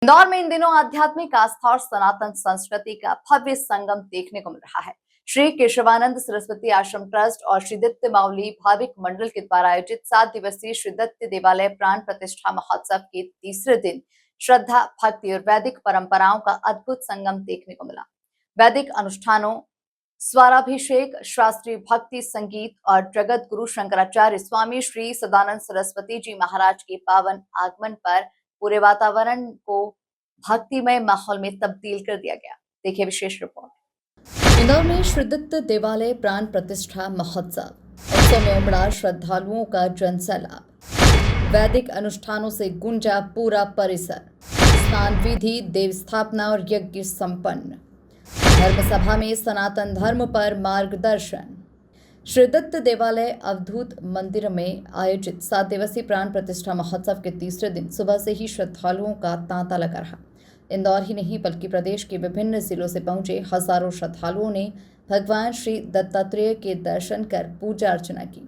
इंदौर में इन दिनों आध्यात्मिक आस्था और सनातन संस्कृति का भव्य संगम देखने को मिल रहा है। श्री केशवानंद सरस्वती आश्रम ट्रस्ट और श्री दत्त माउली भाविक मंडल के द्वारा आयोजित 7 दिवसीय श्री दत्त देवालय प्राण प्रतिष्ठा महोत्सव के तीसरे दिन श्रद्धा, भक्ति और वैदिक परंपराओं का अद्भुत संगम देखने को मिला। वैदिक अनुष्ठानों, स्वराभिषेक, शास्त्रीय भक्ति संगीत और जगत गुरु शंकराचार्य स्वामी श्री सदानंद सरस्वती जी महाराज के पावन आगमन पर पूरे वातावरण को भक्तिमय माहौल में तब्दील कर दिया गया। देखिए विशेष रिपोर्ट। इंदौर में श्री दत्त देवालय प्राण प्रतिष्ठा महोत्सव उत्सव में उमड़ा श्रद्धालुओं का जनसैलाब। वैदिक अनुष्ठानों से गूंजा पूरा परिसर। स्नान विधि, देव स्थापना और यज्ञ संपन्न। धर्मसभा में सनातन धर्म पर मार्गदर्शन। श्री दत्त देवालय अवधूत मंदिर में आयोजित 7 दिवसीय प्राण प्रतिष्ठा महोत्सव के तीसरे दिन सुबह से ही श्रद्धालुओं का तांता लगा रहा। इंदौर ही नहीं बल्कि प्रदेश के विभिन्न जिलों से पहुंचे हजारों श्रद्धालुओं ने भगवान श्री दत्तात्रेय के दर्शन कर पूजा अर्चना की।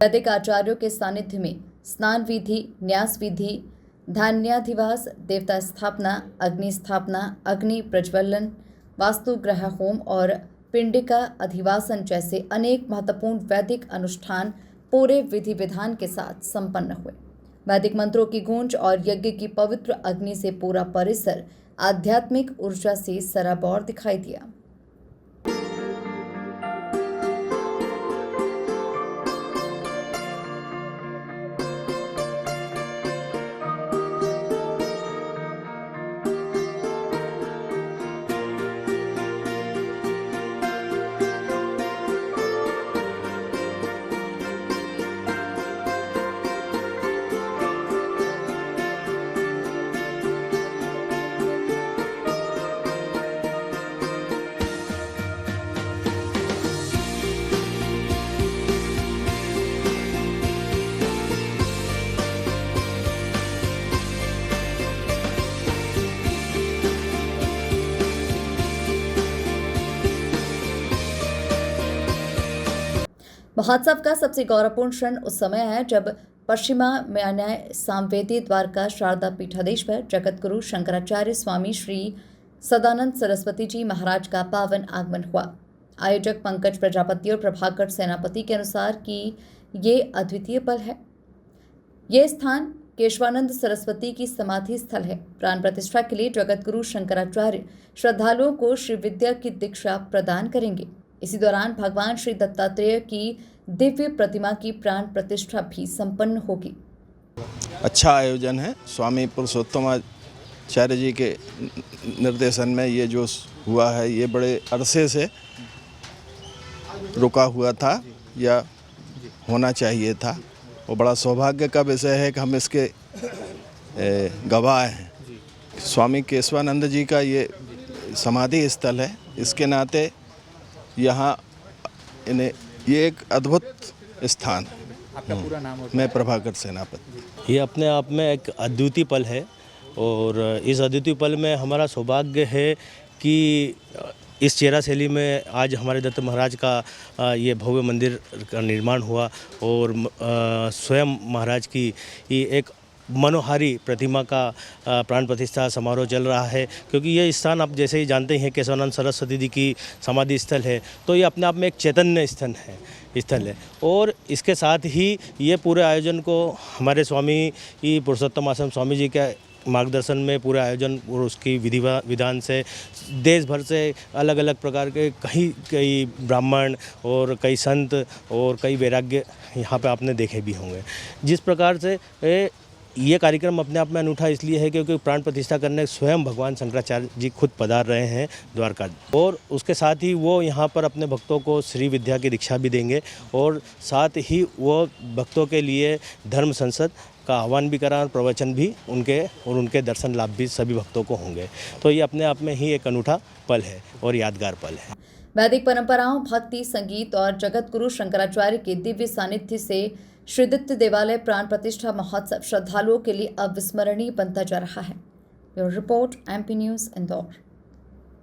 वैदिक आचार्यों के सानिध्य में स्नान विधि, न्यास विधि, धान्याधिवास, देवता स्थापना, अग्नि स्थापना, अग्नि प्रज्वलन, वास्तु ग्रह होम और पिंडिका अधिवासन जैसे अनेक महत्वपूर्ण वैदिक अनुष्ठान पूरे विधि विधान के साथ संपन्न हुए। वैदिक मंत्रों की गूंज और यज्ञ की पवित्र अग्नि से पूरा परिसर आध्यात्मिक ऊर्जा से सराबोर दिखाई दिया। महोत्सव का सबसे गौरवपूर्ण क्षण उस समय है जब पश्चिमा में न्याय सामवेदी द्वारका शारदा पीठाधीश्वर जगत गुरु शंकराचार्य स्वामी श्री सदानंद सरस्वती जी महाराज का पावन आगमन हुआ। आयोजक पंकज प्रजापति और प्रभाकर सेनापति के अनुसार कि ये अद्वितीय पल है। ये स्थान केशवानंद सरस्वती की समाधि स्थल है। प्राण प्रतिष्ठा के लिए जगत गुरु शंकराचार्य श्रद्धालुओं को श्री विद्या की दीक्षा प्रदान करेंगे। इसी दौरान भगवान श्री दत्तात्रेय की दिव्य प्रतिमा की प्राण प्रतिष्ठा भी संपन्न होगी। अच्छा आयोजन है। स्वामी पुरुषोत्तमाचार्य जी के निर्देशन में ये जो हुआ है, ये बड़े अरसे से रुका हुआ था या होना चाहिए था। वो बड़ा सौभाग्य का विषय है कि हम इसके गवाह हैं। स्वामी केशवानंद जी का ये समाधि स्थल है। इसके नाते यहाँ इन्हें ये एक अद्भुत स्थान है। आपका पूरा नाम? मैं प्रभाकर सेनापति। ये अपने आप में एक अद्वितीय पल है और इस अद्वितीय पल में हमारा सौभाग्य है कि इस चेरा शैली में आज हमारे दत्त महाराज का ये भव्य मंदिर का निर्माण हुआ और स्वयं महाराज की एक मनोहारी प्रतिमा का प्राण प्रतिष्ठा समारोह चल रहा है। क्योंकि ये स्थान आप जैसे ही जानते हैं केशवानंद सरस्वती जी की समाधि स्थल है, तो ये अपने आप में एक चैतन्य स्थल है और इसके साथ ही ये पूरे आयोजन को हमारे स्वामी पुरुषोत्तम आश्रम स्वामी जी के मार्गदर्शन में पूरे आयोजन और उसकी विधि विधान से देश भर से अलग अलग प्रकार के कई ब्राह्मण और कई संत और कई वैराग्य यहाँ पे आपने देखे भी होंगे। जिस प्रकार से ये कार्यक्रम अपने आप में अनूठा इसलिए है क्योंकि प्राण प्रतिष्ठा करने स्वयं भगवान शंकराचार्य जी खुद पधार रहे हैं द्वारका, और उसके साथ ही वो यहाँ पर अपने भक्तों को श्री विद्या की दीक्षा भी देंगे और साथ ही वो भक्तों के लिए धर्म संसद का आह्वान भी करा और प्रवचन भी उनके दर्शन लाभ भी सभी भक्तों को होंगे। तो ये अपने आप में ही एक अनूठा पल है और यादगार पल है। वैदिक परंपराओं, भक्ति, संगीत और जगत गुरु शंकराचार्य के दिव्य सानिध्य से श्री दत्त देवालय प्राण प्रतिष्ठा महोत्सव श्रद्धालुओं के लिए अविस्मरणीय बनता जा रहा है। Bureau report, MP news, Indore.